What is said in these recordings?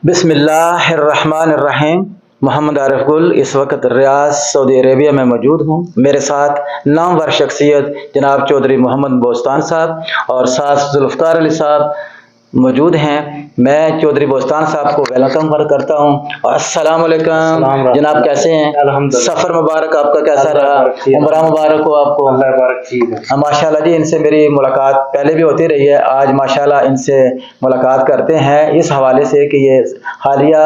بسم اللہ الرحمن الرحیم۔ محمد عارف گل اس وقت ریاض سعودی عربیہ میں موجود ہوں۔ میرے ساتھ نامور شخصیت جناب چودھری محمد بوستان صاحب اور ساتھ ذوالفقار علی صاحب موجود ہیں۔ میں چودھری بوستان صاحب کو ویلکم کرتا ہوں اور السلام علیکم جناب، کیسے ہیں؟ الحمدللہ۔ سفر مبارک آپ کا کیسا رہا؟ عمرہ مبارک ہو آپ کو۔ اللہ بارک فیک۔ ماشاءاللہ جی، ان سے میری ملاقات پہلے بھی ہوتی رہی ہے، آج ماشاءاللہ ان سے ملاقات کرتے ہیں اس حوالے سے کہ یہ حالیہ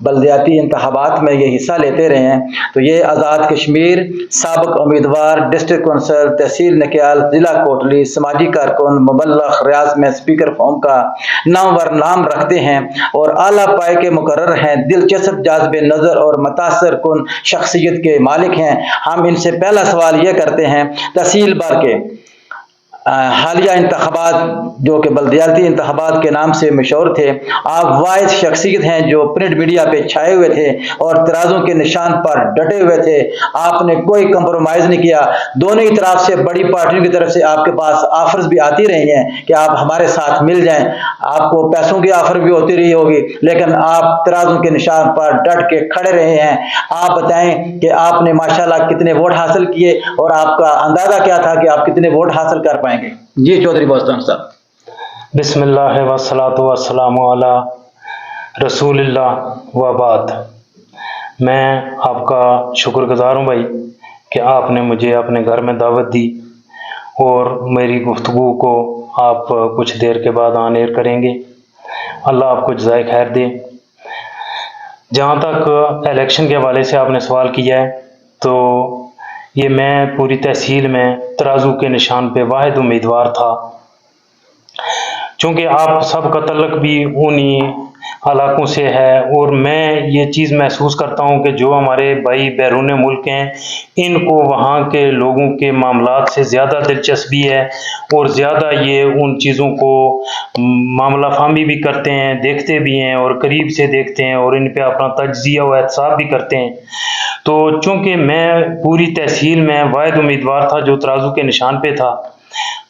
بلدیاتی انتخابات میں یہ حصہ لیتے رہے ہیں۔ تو یہ آزاد کشمیر سابق امیدوار، ڈسٹرکٹ کونسل، تحصیل نکیال، ضلع کوٹلی، سماجی کارکن، مبلغ، ریاض میں اسپیکر قوم کا نامور نام رکھتے ہیں اور اعلیٰ پائے کے مقرر ہیں، دلچسپ، جاذب نظر اور متاثر کن شخصیت کے مالک ہیں۔ ہم ان سے پہلا سوال یہ کرتے ہیں، تحصیل بار کے حالیہ انتخابات جو کہ بلدیاتی انتخابات کے نام سے مشہور تھے، آپ واحد شخصیت ہیں جو پرنٹ میڈیا پہ چھائے ہوئے تھے اور ترازوں کے نشان پر ڈٹے ہوئے تھے۔ آپ نے کوئی کمپرومائز نہیں کیا۔ دونوں ہی طرف سے، بڑی پارٹیوں کی طرف سے آپ کے پاس آفرز بھی آتی رہی ہیں کہ آپ ہمارے ساتھ مل جائیں، آپ کو پیسوں کی آفر بھی ہوتی رہی ہوگی، لیکن آپ ترازوں کے نشان پر ڈٹ کے کھڑے رہے ہیں۔ آپ بتائیں کہ آپ نے ماشاءاللہ کتنے ووٹ حاصل کیے اور آپ کا اندازہ کیا تھا کہ آپ کتنے ووٹ حاصل کر پائیں گے؟ جی چودھری بوستان صاحب۔ بسم اللہ والصلاۃ والسلام علی رسول اللہ وبعد۔ میں آپ کا شکر گزار ہوں بھائی کہ آپ نے مجھے اپنے گھر میں دعوت دی اور میری گفتگو کو آپ کچھ دیر کے بعد آن ایئر کریں گے۔ اللہ آپ کو جزائے خیر دے۔ جہاں تک الیکشن کے حوالے سے آپ نے سوال کیا ہے، تو یہ میں پوری تحصیل میں ترازو کے نشان پہ واحد امیدوار تھا، چونکہ آپ سب کا تعلق بھی انہی علاقوں سے ہے اور میں یہ چیز محسوس کرتا ہوں کہ جو ہمارے بھائی بیرون ملک ہیں، ان کو وہاں کے لوگوں کے معاملات سے زیادہ دلچسپی ہے اور زیادہ یہ ان چیزوں کو معاملہ فہمی بھی کرتے ہیں، دیکھتے بھی ہیں اور قریب سے دیکھتے ہیں اور ان پہ اپنا تجزیہ و احتساب بھی کرتے ہیں۔ تو چونکہ میں پوری تحصیل میں واحد امیدوار تھا جو ترازو کے نشان پہ تھا،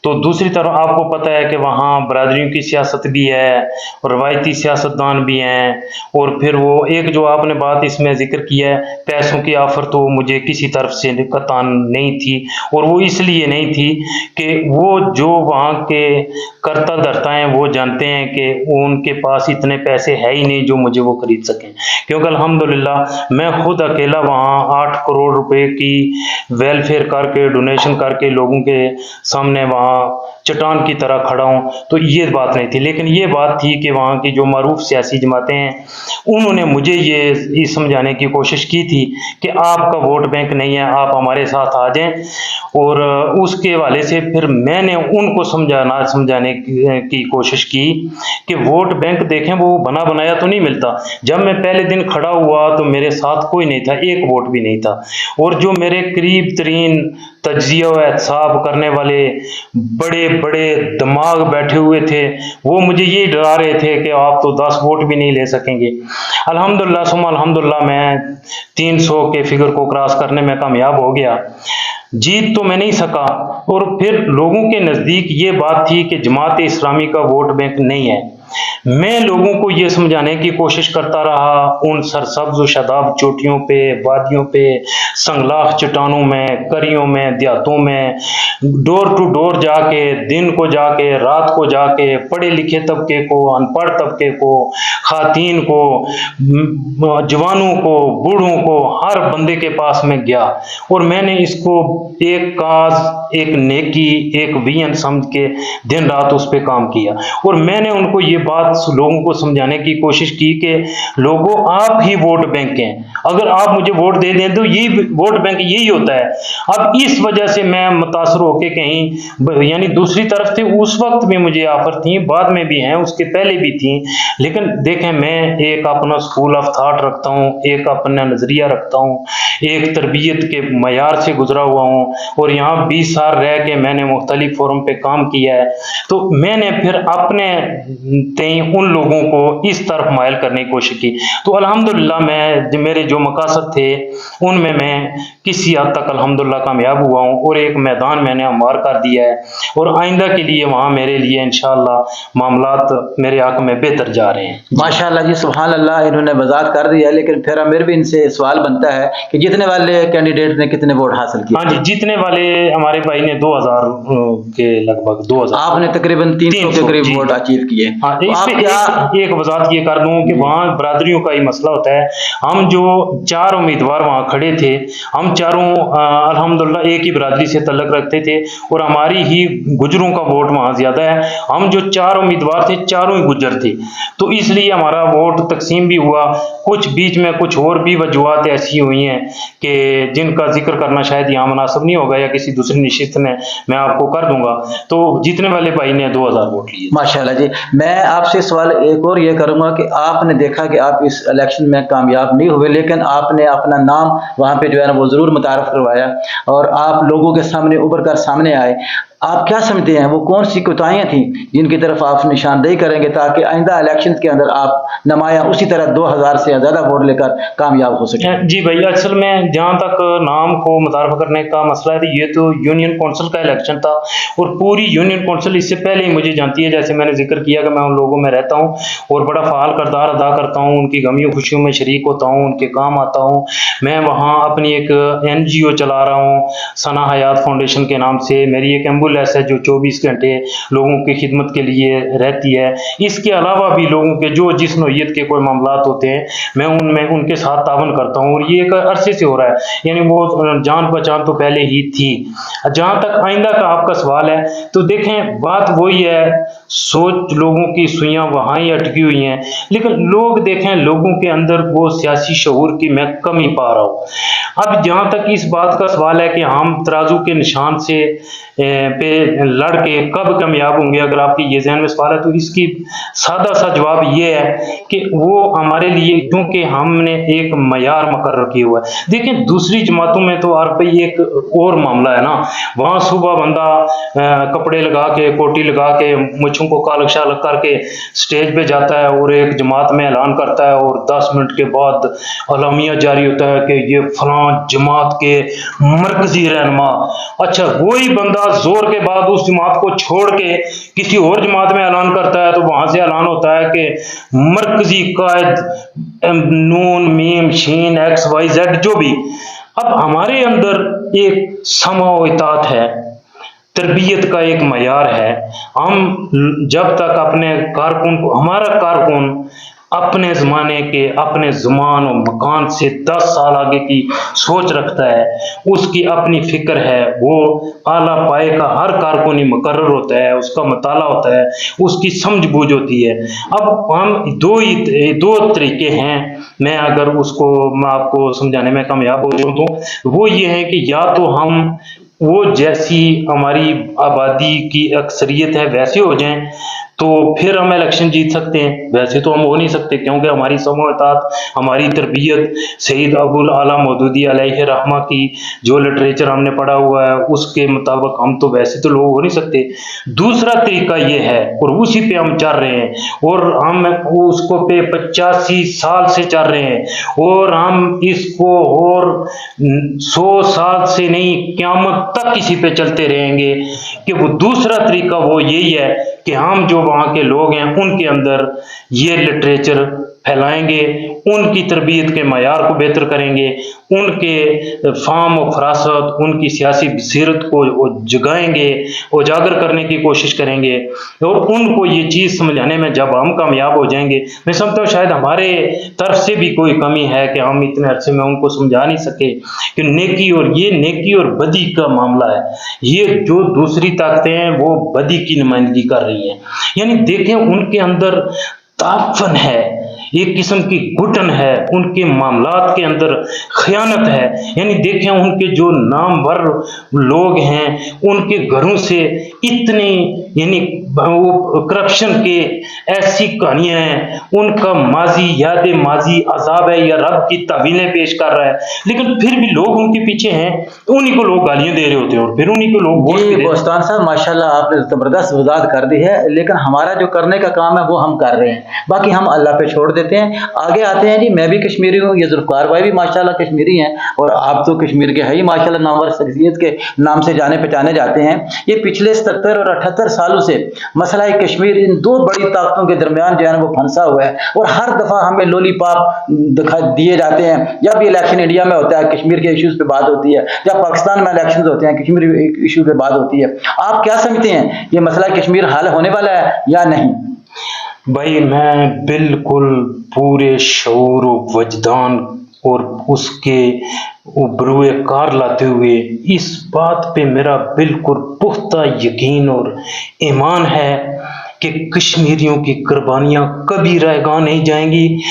تو دوسری طرف آپ کو پتہ ہے کہ وہاں برادریوں کی سیاست بھی ہے اور روایتی سیاستدان بھی ہیں، اور پھر وہ ایک جو آپ نے بات اس میں ذکر کیا ہے، پیسوں کی آفر تو مجھے کسی طرف سے قطعاً نہیں تھی، اور وہ اس لیے نہیں تھی کہ وہ جو وہاں کے کرتا دھرتا ہیں وہ جانتے ہیں کہ ان کے پاس اتنے پیسے ہے ہی نہیں جو مجھے وہ خرید سکیں، کیونکہ الحمدللہ میں خود اکیلا وہاں 8 کروڑ روپے کی ویلفیئر کر کے، ڈونیشن کر کے لوگوں کے سامنے وہاں چٹان کی طرح کھڑا ہوں۔ تو یہ بات نہیں تھی، لیکن یہ بات تھی کہ وہاں کی جو معروف سیاسی جماعتیں ہیں انہوں نے مجھے یہ سمجھانے کی کوشش کی تھی کہ آپ کا ووٹ بینک نہیں ہے، آپ ہمارے ساتھ آ جائیں، اور اس کے حوالے سے پھر میں نے ان کو سمجھانے کی کوشش کی کہ ووٹ بینک دیکھیں وہ بنا بنایا تو نہیں ملتا۔ جب میں پہلے دن کھڑا ہوا تو میرے ساتھ کوئی نہیں تھا، ایک ووٹ بھی نہیں تھا، اور جو میرے قریب ترین تجزیہ و احتساب کرنے والے بڑے بڑے دماغ بیٹھے ہوئے تھے، وہ مجھے یہ ڈرا رہے تھے کہ آپ تو 10 ووٹ بھی نہیں لے سکیں گے۔ الحمدللہ ثم الحمدللہ میں 300 کے فگر کو کراس کرنے میں کامیاب ہو گیا۔ جیت تو میں نہیں سکا، اور پھر لوگوں کے نزدیک یہ بات تھی کہ جماعت اسلامی کا ووٹ بینک نہیں ہے۔ میں لوگوں کو یہ سمجھانے کی کوشش کرتا رہا، ان سرسبز و شاداب چوٹیوں پہ، وادیوں پہ، سنگلاخ چٹانوں میں، کریوں میں، دیہاتوں میں، ڈور ٹو ڈور جا کے، دن کو جا کے، رات کو جا کے، پڑھے لکھے طبقے کو، ان پڑھ طبقے کو، خواتین کو، جوانوں کو، بوڑھوں کو، ہر بندے کے پاس میں گیا، اور میں نے اس کو ایک کاز، ایک نیکی، ایک ویژن سمجھ کے دن رات اس پہ کام کیا، اور میں نے ان کو یہ بات لوگوں کو سمجھانے کی کوشش کی کہ لوگوں آپ ہی ووٹ بینک ہیں، اگر آپ مجھے ووٹ دے دیں تو یہ ووٹ بینک یہی ہوتا ہے۔ اب اس وجہ سے میں متاثر ہو کے کہیں، یعنی دوسری طرف سے اس وقت بھی مجھے آفر تھیں، بعد میں بھی ہیں، اس کے پہلے بھی تھیں، لیکن دیکھیں میں ایک اپنا اسکول آف تھاٹ رکھتا ہوں، ایک اپنا نظریہ رکھتا ہوں، ایک تربیت کے معیار سے گزرا ہوا ہوں، اور یہاں 20 سال رہ کے میں نے مختلف فورم پہ کام کیا ہے، تو میں نے پھر اپنے उन लोगों को इस तरफ माइल करने की कोशिश की। तो अल्हम्दुलिल्लाह मेरे जो मकासद थे उनमें मैं किसी हद तक अल्हम्दुलिल्लाह कामयाब हुआ हूँ, और एक मैदान मैंने हमवार कर दिया है, और आइंदा के लिए वहाँ मेरे लिए इंशाअल्लाह मामलात मेरे हक में बेहतर जा रहे हैं। माशाल्लाह जी, सुभान अल्लाह, इन्होंने वजाहत कर दिया, लेकिन फिर मेरे भी इनसे सवाल बनता है कि जीतने वाले कैंडिडेट ने कितने वोट हासिल किए? हाँ जी, जीतने वाले हमारे भाई ने 2000 के लगभग 2000, आपने तकरीबन 300 के करीब वोट अचीव किए। हाँ, तो आप क्या एक वजाहत ये कर दूं कि वहाँ बरादरियों का ही मसला होता है। हम जो 4 उम्मीदवार वहाँ खड़े थे, हम चारों अल्हम्दुलिल्लाह एक ही बरादरी से तल्लक रखते थे, और हमारी ही गुजरों का वोट वहाँ ज्यादा है। हम जो 4 उम्मीदवार थे, चारों ही गुजर थे, तो इसलिए हमारा वोट तकसीम भी हुआ। कुछ बीच में कुछ और भी वजूहत ऐसी हुई हैं कि जिनका जिक्र करना शायद यहाँ मुनासिब नहीं होगा, या किसी दूसरी नशिस्त में मैं आपको कर दूंगा। तो जीतने वाले भाई ने 2000 वोट लिए। माशाल्लाह जी, मैं आपसे सवाल एक और ये करूंगा कि आपने देखा कि आप इस इलेक्शन में कामयाब नहीं हुए, लेकिन आपने अपना नाम वहाँ पे जो है ना वो ज़रूर मुतारफ़ करवाया, और आप लोगों के सामने उभर कर सामने आए। आप क्या समझते हैं वो कौन सी कोताहियाँ थी जिनकी तरफ आप निशानदेही करेंगे ताकि आइंदा इलेक्शन के अंदर आप नुमाया उसी तरह 2000 से ज़्यादा वोट लेकर कामयाब हो सके? जी भाई, असल में जहाँ तक नाम को मुतारफ़ करने का मसला है, तो ये तो यूनियन कौंसिल का इलेक्शन था, और पूरी यूनियन कौंसिल इससे पहले ही मुझे जानती है। जैसे मैंने जिक्र किया कि मैं उन लोगों में रहता हूँ और बड़ा फ़ाल किरदार अदा करता हूँ, उनकी गमियों खुशियों में शरीक होता हूँ, उनके काम आता हूँ। मैं वहाँ अपनी एक NGO चला रहा हूँ, सना हयात फाउंडेशन के नाम से। मेरी एक एम्बुलेंस है जो 24 घंटे लोगों की खिदमत के लिए रहती है। इसके अलावा भी लोगों के जो जिस नौइयत के कोई मामलात होते हैं, मैं उनके साथ तावन करता हूँ, और ये एक अरसे से हो रहा है, यानी वो जान पहचान तो पहले ही थी। जहाँ तक आइंदा का आपका सवाल है, तो देखें बात वही है, सोच लोगों की सुइयां वहाँ ही अटकी हुई हैं, लेकिन लोग देखें लोगों के अंदर वो सियासी शऊर की मैं कमी पा रहा हूँ। अब जहाँ तक इस बात का सवाल है कि हम तराजू के निशान से पे लड़ के कब कामयाब होंगे, अगर आपकी ये जहन में सवाल है, तो इसकी सादा सा जवाब ये है कि वो हमारे लिए, क्योंकि हमने एक मयार मुकर्रर किया हुआ है। देखें दूसरी जमातों में तो आर भाई एक और मामला है ना, वहाँ सुबह बंदा कपड़े लगा के, कोटी लगा के, मुछों को कालक शालक करके स्टेज पे जाता है और एक जमात में ऐलान करता है, और 10 मिनट के बाद अलामिया जारी होता है कि ये फलां जमात के मरकजी रहनुमा। अच्छा, वही बंदा जोर के बाद उस जमात को छोड़ के किसी और जमात में ऐलान करता है, तो वहां से ऐलान होता है कि मरकजी कायद नून मीम शीन XYZ जो भी। अब हमारे अंदर एक समा व इताअत है, तरबियत का एक मयार है। हम जब तक अपने कारकुन को, हमारा कारकुन अपने ज़माने के, अपने ज़ुमान और मकान से 10 साल आगे की सोच रखता है, उसकी अपनी फिक्र है, वो आला पाए का हर कारकुन ही मुकर्रर होता है, उसका मुताला होता है, उसकी समझ बूझ होती है। अब हम दो तरीके हैं, मैं अगर मैं आपको समझाने में कामयाब हो जाऊँ तो वो ये है कि या तो हम वो जैसी हमारी आबादी की अक्सरियत है वैसे हो जाएं, तो फिर हम इलेक्शन जीत सकते हैं। वैसे तो हम हो नहीं सकते, क्योंकि हमारी समूहतात, हमारी तरबियत सईद अबुल आला मौदूदी अलैहि रहमा की जो लिटरेचर हमने पढ़ा हुआ है उसके मुताबिक हम तो वैसे तो लोग हो नहीं सकते। दूसरा तरीका ये है, और उसी पे हम चल रहे हैं, और हम उसको पे 85 साल से चल रहे हैं, और हम इसको और 100 साल से नहीं क़यामत तक इसी पे चलते रहेंगे। कि वो दूसरा तरीका वो यही है कि हम जो वहाँ के लोग हैं उनके अंदर ये लिटरेचर फैलाएंगे, उनकी तरबियत के मयार को बेहतर करेंगे, उनके फाम और फरासत, उनकी सियासी बसीरत को जगाएंगे, उजागर करने की कोशिश करेंगे, और उनको ये चीज़ समझाने में जब हम कामयाब हो जाएंगे, मैं समझता हूँ शायद हमारे तरफ से भी कोई कमी है कि हम इतने अरसे में उनको समझा नहीं सके कि नेकी और बदी का मामला है। ये जो दूसरी ताकतें हैं वो बदी की नुमाइंदगी कर रही हैं, यानी देखें उनके अंदर ताफन है, एक किस्म की घुटन है, उनके मामलात के अंदर खयानत है। यानी देखें उनके जो नामवर लोग हैं उनके घरों से इतनी यानी वो करप्शन के ऐसी कहानियां हैं, उनका माजी याद माजी अजाब है या रब की तवीलें पेश कर रहा है, लेकिन फिर भी लोग उनके पीछे हैं, तो उन्हीं को लोग गालियां दे रहे होते हैं और फिर उन्हीं को लोग वोट भी जी देते हैं। बोस्तान साहब, माशाल्लाह आपने ज़बरदस्त वजाहत कर दी है, लेकिन हमारा जो करने का काम है वो हम कर रहे हैं, बाकी हम अल्लाह पे छोड़ देते हैं। आगे आते हैं जी, मैं भी कश्मीरी हूँ, ये जुल्फ़कार भाई भी माशाल्लाह कश्मीरी हैं, और आप तो कश्मीर के है ही माशाल्लाह, नामवर शख्सियत के नाम से जाने पहचाने जाते हैं। ये पिछले 77 और 78 सालों से मसला कश्मीर इन दो बड़ी ताकतों के दरमियान जो है ना वो फंसा हुआ है, और हर दफ़ा हमें लॉलीपॉप दिखा दिए जाते हैं। जब भी इलेक्शन इंडिया में होता है कश्मीर के इश्यूज़ पे बात होती है, जब पाकिस्तान में इलेक्शन होते हैं कश्मीर इशू पे बात होती है। आप क्या समझते हैं, ये मसला कश्मीर हल होने वाला है या नहीं? भाई मैं बिल्कुल पूरे शऊर व वजदान और उसके उबरुए कार लाते हुए इस बात पे मेरा बिल्कुल पुख्ता यकीन और ईमान है कि कश्मीरियों की कुर्बानियाँ कभी रैगा नहीं जाएंगी,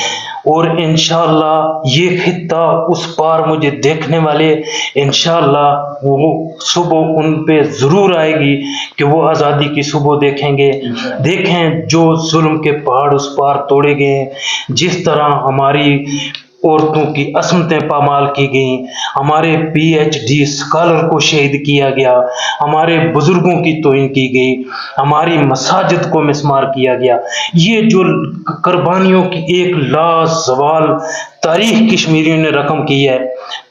और इंशाअल्लाह ये खित्ता उस पार मुझे देखने वाले इंशाअल्लाह वो सुबह उन पे ज़रूर आएगी कि वो आज़ादी की सुबह देखेंगे। देखें जो जुल्म के पहाड़ उस पार तोड़े गए, जिस तरह हमारी औरतों की असमतें पामाल की गई, हमारे PhD स्कॉलर को शहीद किया गया, हमारे बुजुर्गों की तौहीन की गई, हमारी मसाजिद को मिसमार किया गया। ये जो कुर्बानियों की एक लाजवाल तारीख कश्मीरियों ने रकम की है,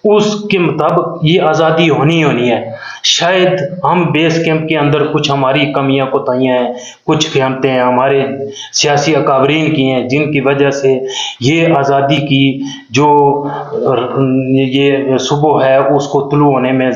उसके मुताबिक ये आज़ादी होनी है। शायद हम बेस कैंप के अंदर कुछ हमारी कमियां कोताहियां हैं, कुछ क़यामतें हैं हमारे सियासी अकाबरीन की हैं, जिनकी वजह से ये आज़ादी की जो ये सुबह है उसको तुलू होने में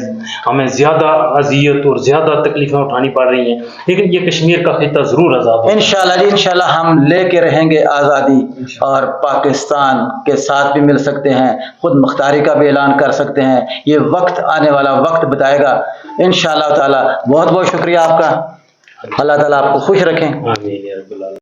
हमें ज़्यादा अजियत और ज़्यादा तकलीफ़ें उठानी पड़ रही हैं, लेकिन ये कश्मीर का खित्ता ज़रूर आज़ाद होगा। इंशाल्लाह जी, इंशाल्लाह हम लेके रहेंगे आज़ादी, और पाकिस्तान के साथ भी मिल सकते हैं, खुद मुख्तारी का भी ऐलान कर सकते हैं। ये वक्त आने वाला वक्त बताएगा इंशाल्लाह ताला। बहुत बहुत शुक्रिया आपका, अल्लाह ताला आपको खुश रखें। आमीन या रब्बल आलमीन।